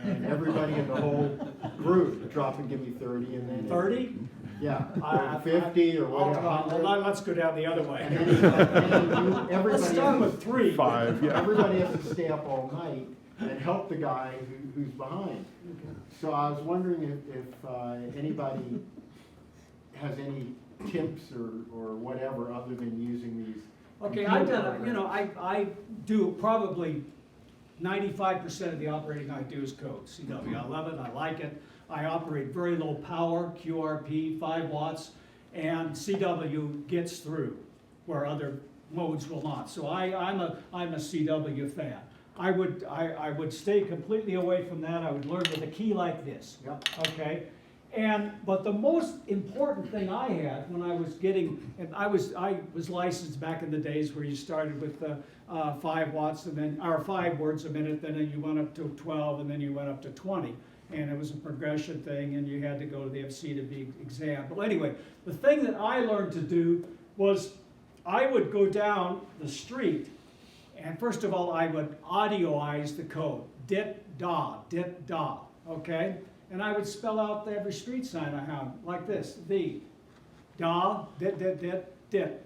And everybody in the whole group drop and give me 30, and then 30? Yeah, 50 or whatever. Well, let's go down the other way. Let's start with 3. 5, yeah. Everybody has to stay up all night and help the guy who's behind. So I was wondering if anybody has any tips or whatever other than using these. Okay, I've done, you know, I do probably 95% of the operating I do is code. CW, I love it, I like it. I operate very low power, QRP, 5 watts, and CW gets through where other modes will not. So I'm a CW fan. I would stay completely away from that. I would learn with a key like this. Yep. Okay. But the most important thing I had when I was getting, and I was licensed back in the days where you started with 5 watts and then, or 5 words a minute, then you went up to 12, and then you went up to 20. And it was a progression thing, and you had to go to the FC to be exam. But anyway, the thing that I learned to do was I would go down the street, and first of all, I would audioize the code. Dit, da, okay? And I would spell out every street sign I have, like this, the, da, dit, dit, dit, dit.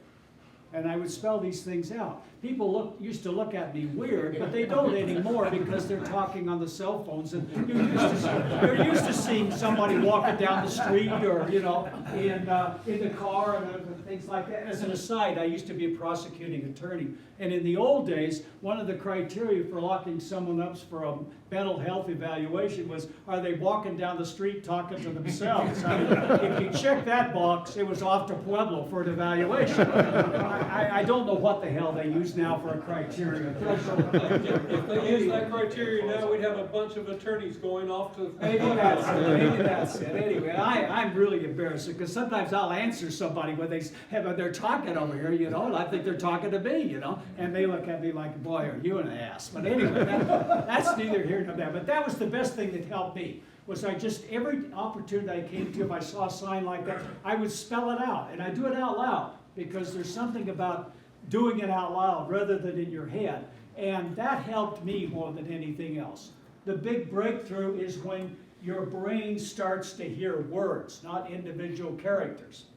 And I would spell these things out. People used to look at me weird, but they don't anymore because they're talking on the cell phones. And you're used to seeing somebody walking down the street or, you know, in the car and things like that. As an aside, I used to be a prosecuting attorney. And in the old days, one of the criteria for locking someone up for a mental health evaluation was, are they walking down the street talking to themselves? I mean, if you check that box, it was off to Pueblo for an evaluation. I don't know what the hell they use now for a criteria. If they use that criteria now, we'd have a bunch of attorneys going off to. Maybe that's it, maybe that's it. Anyway, I'm really embarrassed because sometimes I'll answer somebody when they're talking over here, you know, and I think they're talking to me, you know, and they look at me like, boy, are you an ass? But anyway, that's neither here nor there. But that was the best thing that helped me, was I just, every opportunity I came to, if I saw a sign like that, I would spell it out, and I do it out loud, because there's something about doing it out loud rather than in your head. And that helped me more than anything else. The big breakthrough is when your brain starts to hear words, not individual characters.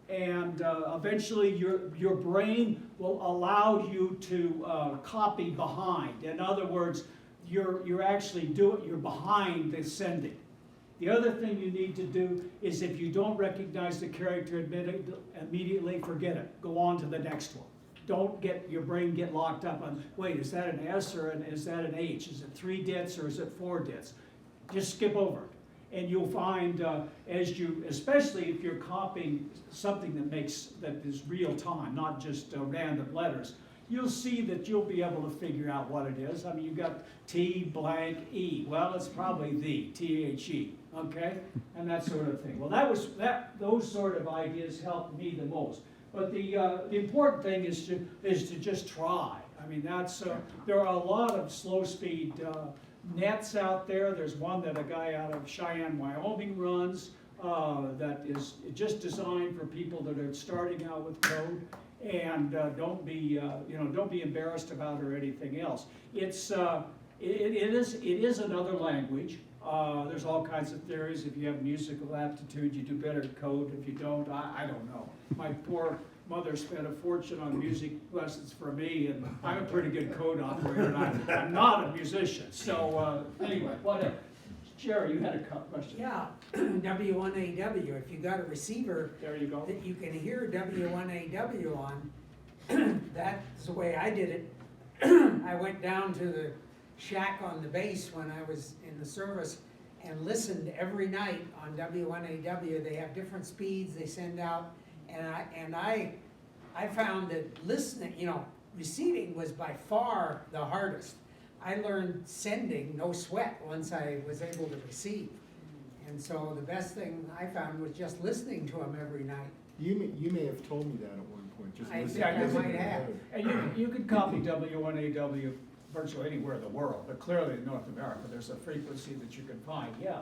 And eventually your brain will allow you to copy behind. In other words, you're actually you're behind the sending. The other thing you need to do is, if you don't recognize the character immediately, forget it. Go on to the next one. Don't get your brain get locked up on, wait, is that an S or is that an H? Is it 3 dits or is it 4 dits? Just skip over it. And you'll find especially if you're copying something that is real time, not just random letters, you'll see that you'll be able to figure out what it is. I mean, you've got T blank E. Well, it's probably the T-H-E, okay? And that sort of thing. Well, those sort of ideas helped me the most. But the important thing is to just try. I mean, there are a lot of slow speed nets out there. There's one that a guy out of Cheyenne, Wyoming runs that is just designed for people that are starting out with code. And don't be embarrassed about it or anything else. It is another language. There's all kinds of theories. If you have musical aptitude, you do better at code. If you don't, I don't know. My poor mother spent a fortune on music lessons for me, and I'm a pretty good code operator, and I'm not a musician. So anyway, whatever. Jerry, you had a question. Yeah, W1AW. If you got a receiver there you go. that you can hear W1AW on, that's the way I did it. I went down to the shack on the base when I was in the service and listened every night on W1AW. They have different speeds they send out, and I found that listening, receiving was by far the hardest. I learned sending, no sweat, once I was able to receive. And so the best thing I found was just listening to them every night. You may have told me that at one point, just I listening. think I might have. And you can copy W1AW virtually anywhere in the world, but clearly in North America, there's a frequency that you can find, yeah.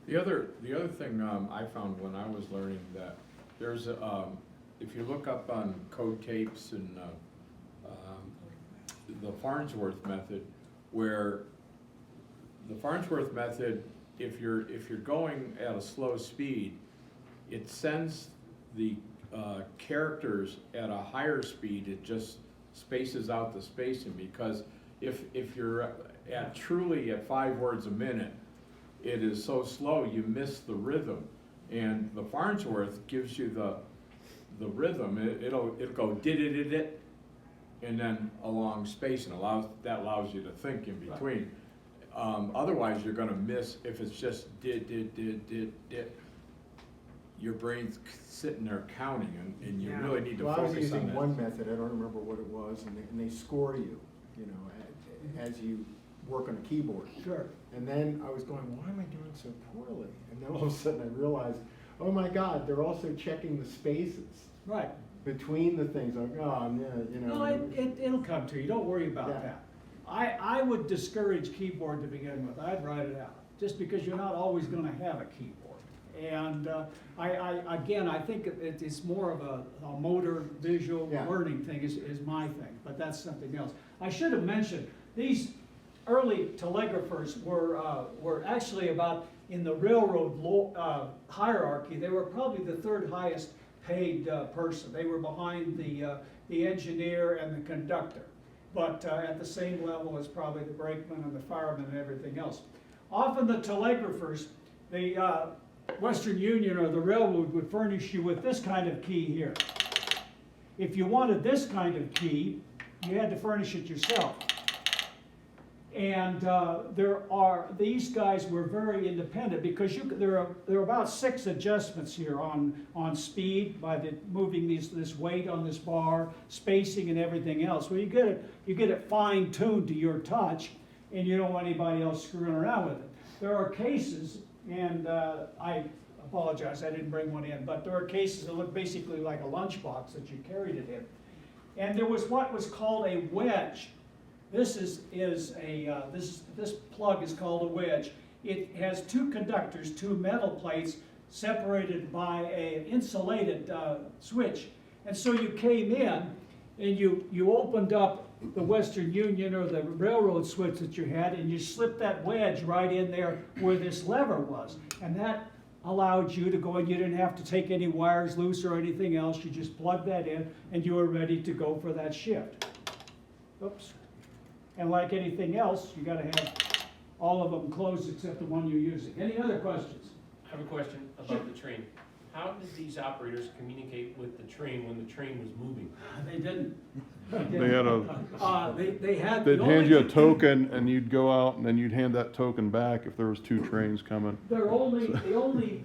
The other thing I found when I was learning that there's if you look up on code tapes and the Farnsworth method, where the Farnsworth method, if you're going at a slow speed, it sends the characters at a higher speed. It just spaces out the spacing, because if you're truly at 5 words a minute, it is so slow you miss the rhythm. And the Farnsworth gives you the rhythm. It'll go dit-it-it-it, and then a long space, and that allows you to think in between. Right. Otherwise, you're going to miss if it's just dit. Your brain's sitting there counting, and you really need to focus on it. I was using one method. I don't remember what it was, and they score you, as you work on a keyboard. Sure. And then I was going, why am I doing so poorly? And then all of a sudden I realized, oh my God, they're also checking the spaces. Right. Between the things, like, oh, yeah, No, it'll come to you. Don't worry about that. I would discourage keyboard to begin with. I'd write it out, just because you're not always going to have a keyboard. And I think it's more of a motor visual learning thing is my thing, but that's something else. I should have mentioned, these early telegraphers were actually about, in the railroad hierarchy, they were probably the 3rd highest paid person. They were behind the engineer and the conductor, but at the same level as probably the brakeman and the fireman and everything else. Often the telegraphers, the Western Union or the railroad would furnish you with this kind of key here. If you wanted this kind of key, you had to furnish it yourself. And these guys were very independent because there are about 6 adjustments here on speed by moving this weight on this bar, spacing and everything else. Well, you get it fine tuned to your touch, and you don't want anybody else screwing around with it. There are cases, and I apologize, I didn't bring one in, but there are cases that look basically like a lunchbox that you carried it in. And there was what was called a wedge. This plug is called a wedge. It has 2 conductors, 2 metal plates separated by an insulated switch. And so you came in and you opened up the Western Union or the railroad switch that you had, and you slipped that wedge right in there where this lever was. And that allowed you to go, and you didn't have to take any wires loose or anything else. You just plugged that in and you were ready to go for that shift. Oops. And like anything else, you gotta have all of them closed except the one you're using. Any other questions? I have a question about the train. How did these operators communicate with the train when the train was moving? They didn't. They had They had. they'd hand you a token, and you'd go out, and then you'd hand that token back if there was 2 trains coming. The only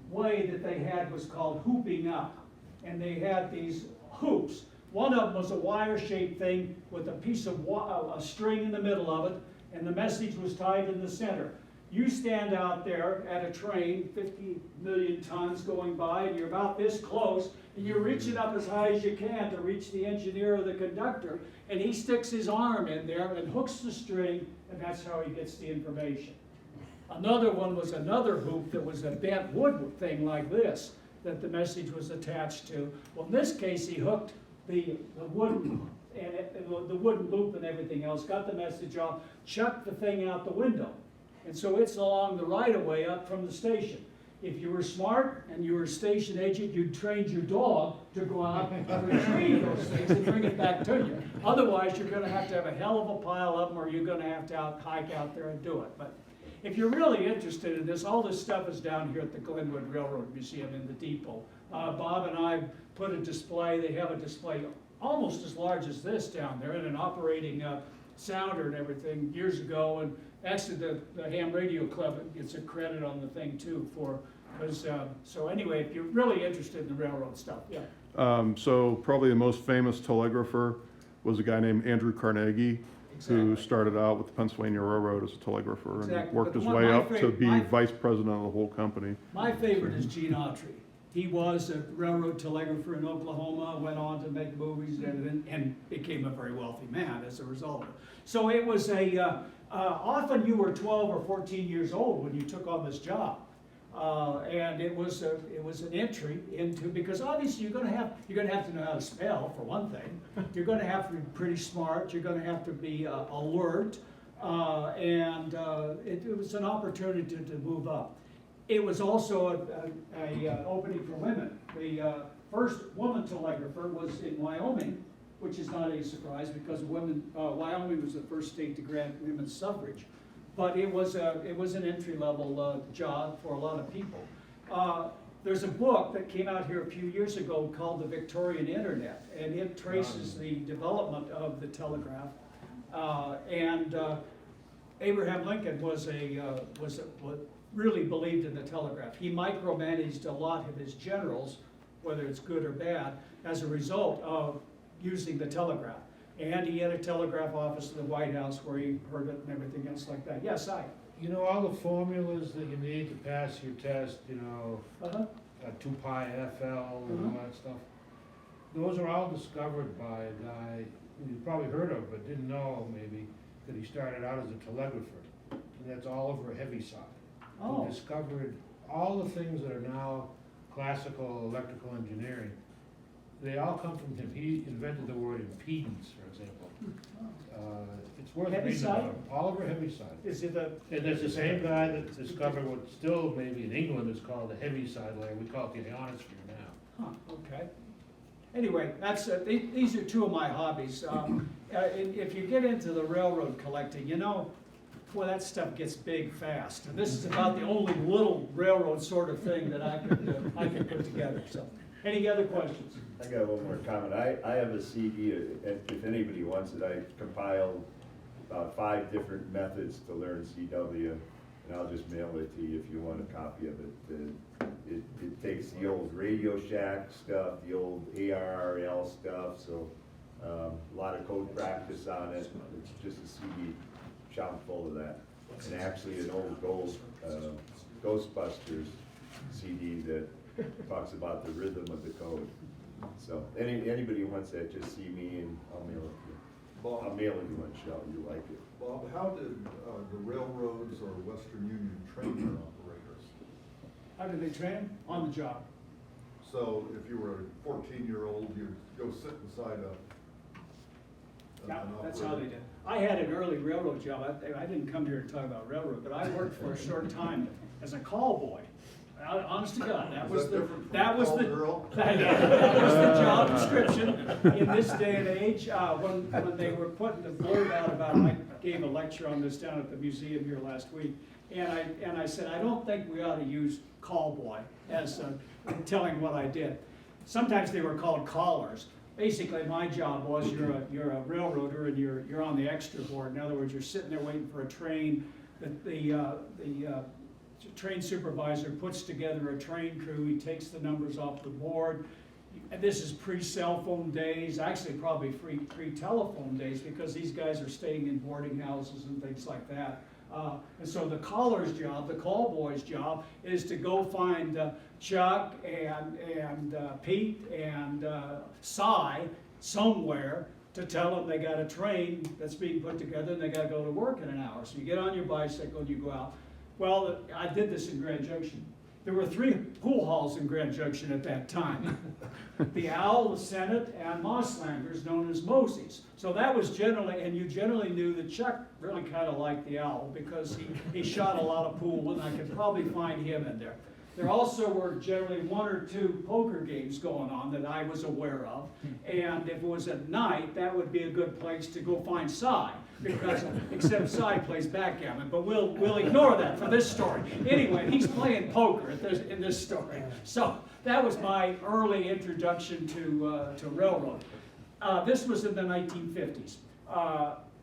way that they had was called hooping up, and they had these hoops. One of them was a wire-shaped thing with a piece of a string in the middle of it, and the message was tied in the center. You stand out there at a train, 50 million tons going by, and you're about this close, and you're reaching up as high as you can to reach the engineer or the conductor, and he sticks his arm in there and hooks the string, and that's how he gets the information. Another one was another hoop that was a bent wood thing like this, that the message was attached to. Well, in this case, he hooked the wooden and the wooden loop and everything else, got the message off, chucked the thing out the window. And so it's along the right-of-way up from the station. If you were smart and you were a station agent, you'd train your dog to go out and retrieve those things and bring it back to you. Otherwise, you're gonna have a hell of a pile of them, or you're gonna have to hike out there and do it. But if you're really interested in this, all this stuff is down here at the Glenwood Railroad Museum in the depot. Bob and I put a display. They have a display almost as large as this down there, and an operating sounder and everything years ago. And actually, the Ham Radio Club gets a credit on the thing too so anyway, if you're really interested in the railroad stuff, yeah. So probably the most famous telegrapher was a guy named Andrew Carnegie, who started out with the Pennsylvania Railroad as a telegrapher and worked his way up to be vice president of the whole company. My favorite is Gene Autry. He was a railroad telegrapher in Oklahoma, went on to make movies and became a very wealthy man as a result of it. So it was often you were 12 or 14 years old when you took on this job. And it was an entry into, because obviously you're gonna have to know how to spell, for one thing. You're gonna have to be pretty smart. You're gonna have to be alert, and it was an opportunity to move up. It was also an opening for women. The first woman telegrapher was in Wyoming, which is not a surprise because Wyoming was the first state to grant women's suffrage. But it was an entry-level job for a lot of people. There's a book that came out here a few years ago called The Victorian Internet, and it traces the development of the telegraph. Abraham Lincoln really believed in the telegraph. He micromanaged a lot of his generals, whether it's good or bad, as a result of using the telegraph. And he had a telegraph office in the White House where he heard it and everything else like that. Yes, I. You know, all the formulas that you need to pass your test, you know, 2 pi FL and all that stuff, those are all discovered by a guy who you probably heard of but didn't know maybe that he started out as a telegrapher. And that's Oliver Heaviside, who discovered all the things that are now classical electrical engineering. They all come from him. He invented the word impedance, for example. It's worth reading about him. Oliver Heaviside. Is it And there's the same guy that discovered what still maybe in England is called the Heaviside layer. We call it the ionosphere now. Huh, okay. Anyway, that's, these are two of my hobbies. If you get into the railroad collecting, you know, boy, that stuff gets big fast. And this is about the only little railroad sort of thing that I could put together, so. Any other questions? I got one more comment. I have a CD, if anybody wants it, I compiled about 5 different methods to learn CW, and I'll just mail it to you if you want a copy of it. It takes the old Radio Shack stuff, the old ARRL stuff, so a lot of code practice on it. It's just a CD chock full of that. And actually an old Ghostbusters CD that talks about the rhythm of the code. So anybody who wants that, just see me and I'll mail it to you. Bob, I'll mail it to you on Shell, you like it. Bob, how did the railroads or Western Union train their operators? How do they train? On the job. So if you were a 14-year-old, you'd go sit beside Yeah, an that's how they operator. did. I had an early railroad job. I didn't come here to talk about railroad, but I worked for a short time as a call boy. Honest to God, that was the, that was the, that was the job description in this day and age. When they were putting the word out about, I gave a lecture on this down at the museum here last week, and I said, I don't think we ought to use call boy as telling what I did. Sometimes they were called callers. Basically, my job was you're a railroader and you're on the extra board. In other words, you're sitting there waiting for a train. The train supervisor puts together a train crew. He takes the numbers off the board. And this is pre-cell phone days, actually probably pre-telephone days, because these guys are staying in boarding houses and things like that. And so the caller's job, the call boy's job, is to go find Chuck and Pete and Cy somewhere to tell them they got a train that's being put together and they got to go to work in an hour. So you get on your bicycle and you go out. Well, I did this in Grand Junction. There were 3 pool halls in Grand Junction at that time. The Owl, the Senate, and Mosslanders, known as Mosey's. So that was generally, and you generally knew that Chuck really kind of liked the Owl because he shot a lot of pool, and I could probably find him in there. There also were generally 1 or 2 poker games going on that I was aware of. And if it was at night, that would be a good place to go find Cy, because except Cy plays backgammon, but we'll ignore that for this story. Anyway, he's playing poker in this story. So that was my early introduction to railroad. This was in the 1950s.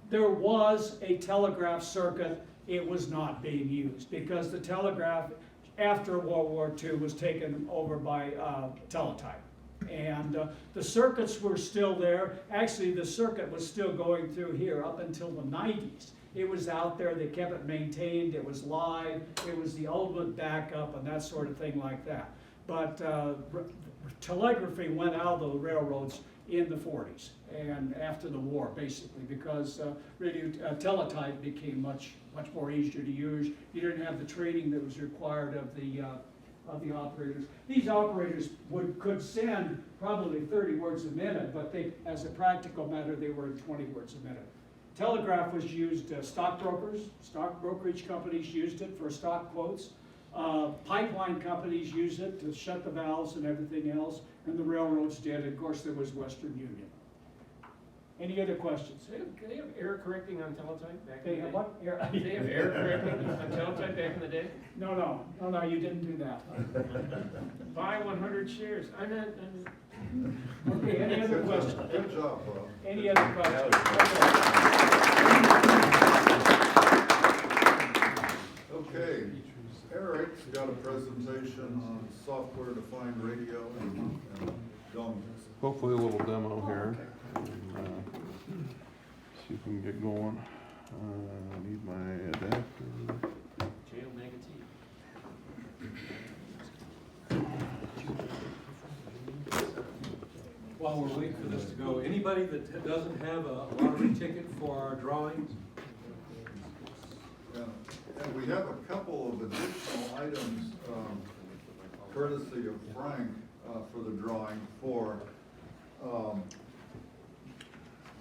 There was a telegraph circuit. It was not being used because the telegraph after World War II was taken over by teletype. And the circuits were still there. Actually, the circuit was still going through here up until the 90s. It was out there, they kept it maintained, it was live, it was the ultimate backup and that sort of thing like that. But telegraphy went out of the railroads in the 40s and after the war, basically, because teletype became much more easier to use. You didn't have the training that was required of the operators. These operators could send probably 30 words a minute, but as a practical matter, they were 20 words a minute. Telegraph was used, stock brokerage companies used it for stock quotes. Pipeline companies used it to shut the valves and everything else, and the railroads did. Of course, there was Western Union. Any other questions? Did they have error correcting on teletype back in the day? They have what? Did they have error correcting on teletype back in the day? No, you didn't do that. Buy 100 shares. I meant. Okay, any other questions? Good job, Bob. Any other questions? Okay, Eric's got a presentation on software-defined radio and dumb. Hopefully a little demo here. See if we can get going. I need my adapter. Jail negative. While we're waiting for this to go, anybody that doesn't have a lottery ticket for our drawings? And we have a couple of additional items, courtesy of Frank, for the drawing for,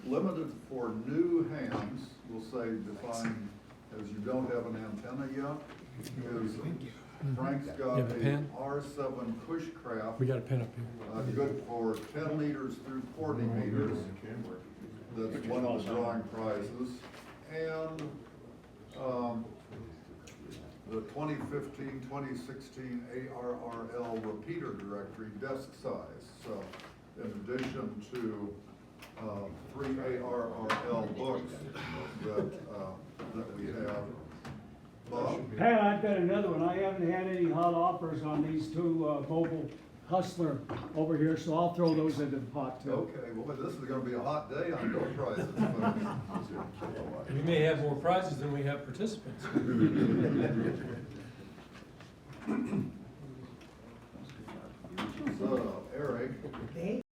limited for new hands, we'll say defined as you don't have an antenna yet, is Frank's got You have a a pen? R7 Cushcraft, We got a pen up here. good for 10 liters through 40 meters. That's one of the drawing prizes. And, the 2015, 2016 ARRL repeater directory desk size. So in addition to, 3 ARRL books that we have. Bob? Pat, I've got another one. I haven't had any hot offers on these two, mobile Hustler over here, so I'll throw those into the pot too. Okay, well, this is gonna be a hot day on door prizes. We may have more prizes than we have participants. So, Eric, They